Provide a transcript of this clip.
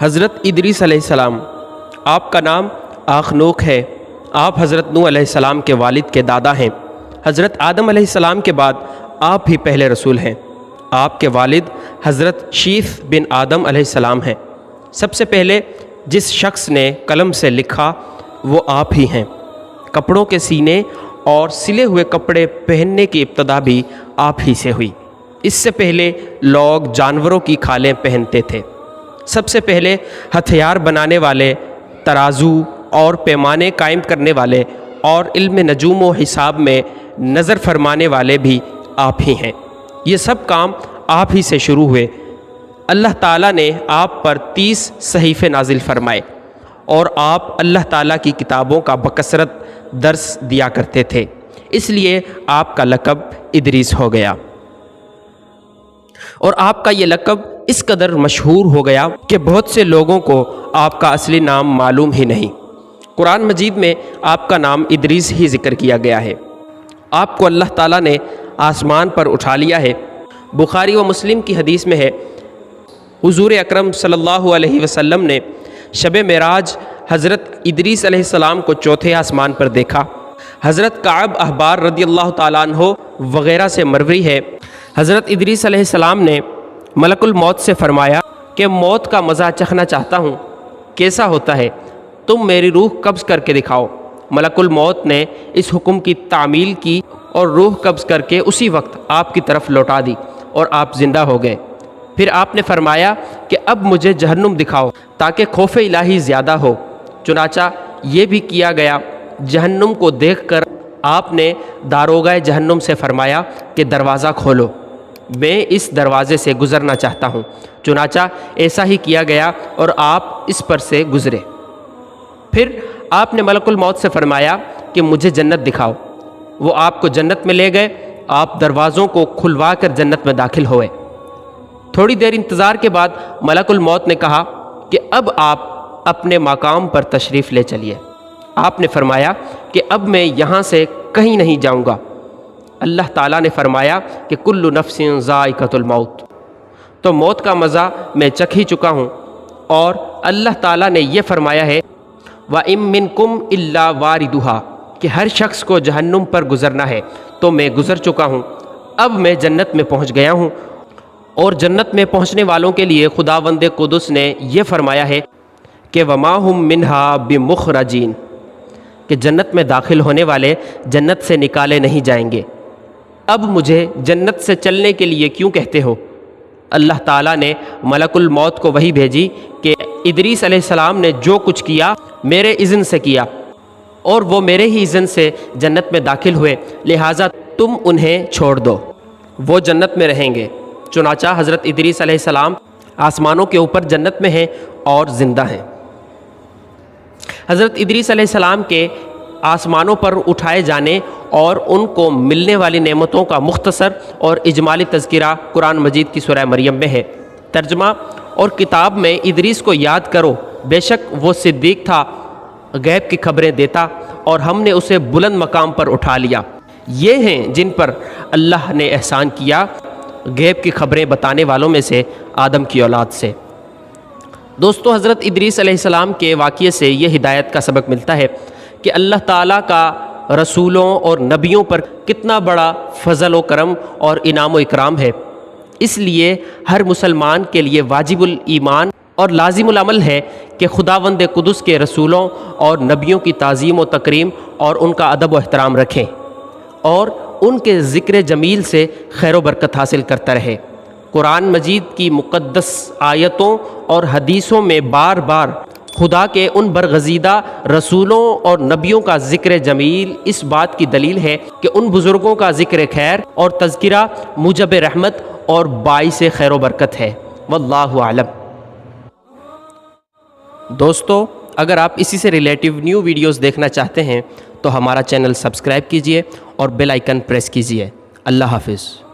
حضرت ادریس علیہ السلام، آپ کا نام آخنوک ہے۔ آپ حضرت نوح علیہ السلام کے والد کے دادا ہیں۔ حضرت آدم علیہ السلام کے بعد آپ ہی پہلے رسول ہیں۔ آپ کے والد حضرت شیث بن آدم علیہ السلام ہیں۔ سب سے پہلے جس شخص نے قلم سے لکھا وہ آپ ہی ہیں۔ کپڑوں کے سینے اور سلے ہوئے کپڑے پہننے کی ابتدا بھی آپ ہی سے ہوئی۔ اس سے پہلے لوگ جانوروں کی کھالیں پہنتے تھے۔ سب سے پہلے ہتھیار بنانے والے، ترازو اور پیمانے قائم کرنے والے اور علم نجوم و حساب میں نظر فرمانے والے بھی آپ ہی ہیں۔ یہ سب کام آپ ہی سے شروع ہوئے۔ اللہ تعالیٰ نے آپ پر 30 صحیفے نازل فرمائے اور آپ اللہ تعالیٰ کی کتابوں کا بکثرت درس دیا کرتے تھے، اس لیے آپ کا لقب ادریس ہو گیا۔ اور آپ کا یہ لقب اس قدر مشہور ہو گیا کہ بہت سے لوگوں کو آپ کا اصلی نام معلوم ہی نہیں۔ قرآن مجید میں آپ کا نام ادریس ہی ذکر کیا گیا ہے۔ آپ کو اللہ تعالیٰ نے آسمان پر اٹھا لیا ہے۔ بخاری و مسلم کی حدیث میں ہے، حضور اکرم صلی اللہ علیہ وسلم نے شب معراج حضرت ادریس علیہ السلام کو چوتھے آسمان پر دیکھا۔ حضرت کعب احبار رضی اللہ تعالیٰ عنہ وغیرہ سے مروی ہے، حضرت ادریس علیہ السلام نے ملک الموت سے فرمایا کہ موت کا مزہ چکھنا چاہتا ہوں، کیسا ہوتا ہے؟ تم میری روح قبض کر کے دکھاؤ۔ ملک الموت نے اس حکم کی تعمیل کی اور روح قبض کر کے اسی وقت آپ کی طرف لوٹا دی اور آپ زندہ ہو گئے۔ پھر آپ نے فرمایا کہ اب مجھے جہنم دکھاؤ تاکہ خوف الہی زیادہ ہو۔ چنانچہ یہ بھی کیا گیا۔ جہنم کو دیکھ کر آپ نے داروغہ جہنم سے فرمایا کہ دروازہ کھولو، میں اس دروازے سے گزرنا چاہتا ہوں۔ چنانچہ ایسا ہی کیا گیا اور آپ اس پر سے گزرے۔ پھر آپ نے ملک الموت سے فرمایا کہ مجھے جنت دکھاؤ۔ وہ آپ کو جنت میں لے گئے۔ آپ دروازوں کو کھلوا کر جنت میں داخل ہوئے۔ تھوڑی دیر انتظار کے بعد ملک الموت نے کہا کہ اب آپ اپنے مقام پر تشریف لے چلیے۔ آپ نے فرمایا کہ اب میں یہاں سے کہیں نہیں جاؤں گا۔ اللہ تعالیٰ نے فرمایا کہ کل نفس ذائقۃ الموت، تو موت کا مزہ میں چکھ ہی چکا ہوں۔ اور اللہ تعالیٰ نے یہ فرمایا ہے وَإِن مِّنكُمْ إِلَّا وَارِدُهَا، کہ ہر شخص کو جہنم پر گزرنا ہے، تو میں گزر چکا ہوں۔ اب میں جنت میں پہنچ گیا ہوں۔ اور جنت میں پہنچنے والوں کے لیے خداوند قدس نے یہ فرمایا ہے کہ وَمَا هُم مِّنْهَا بِمُخْرَجِينَ، کہ جنت میں داخل ہونے والے جنت سے نکالے نہیں جائیں گے۔ اب مجھے جنت سے چلنے کے لیے کیوں کہتے ہو؟ اللہ تعالیٰ نے ملک الموت کو وحی بھیجی کہ ادریس علیہ السلام نے جو کچھ کیا میرے اذن سے کیا، اور وہ میرے ہی اذن سے جنت میں داخل ہوئے، لہٰذا تم انہیں چھوڑ دو، وہ جنت میں رہیں گے۔ چنانچہ حضرت ادریس علیہ السلام آسمانوں کے اوپر جنت میں ہیں اور زندہ ہیں۔ حضرت ادریس علیہ السلام کے آسمانوں پر اٹھائے جانے اور ان کو ملنے والی نعمتوں کا مختصر اور اجمالی تذکرہ قرآن مجید کی سورہ مریم میں ہے۔ ترجمہ اور کتاب میں ادریس کو یاد کرو، بے شک وہ صدیق تھا، غیب کی خبریں دیتا، اور ہم نے اسے بلند مقام پر اٹھا لیا۔ یہ ہیں جن پر اللہ نے احسان کیا، غیب کی خبریں بتانے والوں میں سے آدم کی اولاد سے۔ دوستو، حضرت ادریس علیہ السلام کے واقعے سے یہ ہدایت کا سبق ملتا ہے کہ اللہ تعالیٰ کا رسولوں اور نبیوں پر کتنا بڑا فضل و کرم اور انعام و اکرام ہے۔ اس لیے ہر مسلمان کے لیے واجب الایمان اور لازم العمل ہے کہ خداوند قدس کے رسولوں اور نبیوں کی تعظیم و تکریم اور ان کا ادب و احترام رکھیں اور ان کے ذکر جمیل سے خیر و برکت حاصل کرتا رہے۔ قرآن مجید کی مقدس آیتوں اور حدیثوں میں بار بار خدا کے ان برگزیدہ رسولوں اور نبیوں کا ذکر جمیل اس بات کی دلیل ہے کہ ان بزرگوں کا ذکر خیر اور تذکرہ موجب رحمت اور باعث خیر و برکت ہے۔ واللہ اعلم۔ دوستو، اگر آپ اسی سے ریلیٹیو نیو ویڈیوز دیکھنا چاہتے ہیں تو ہمارا چینل سبسکرائب کیجئے اور بیل آئیکن پریس کیجئے۔ اللہ حافظ۔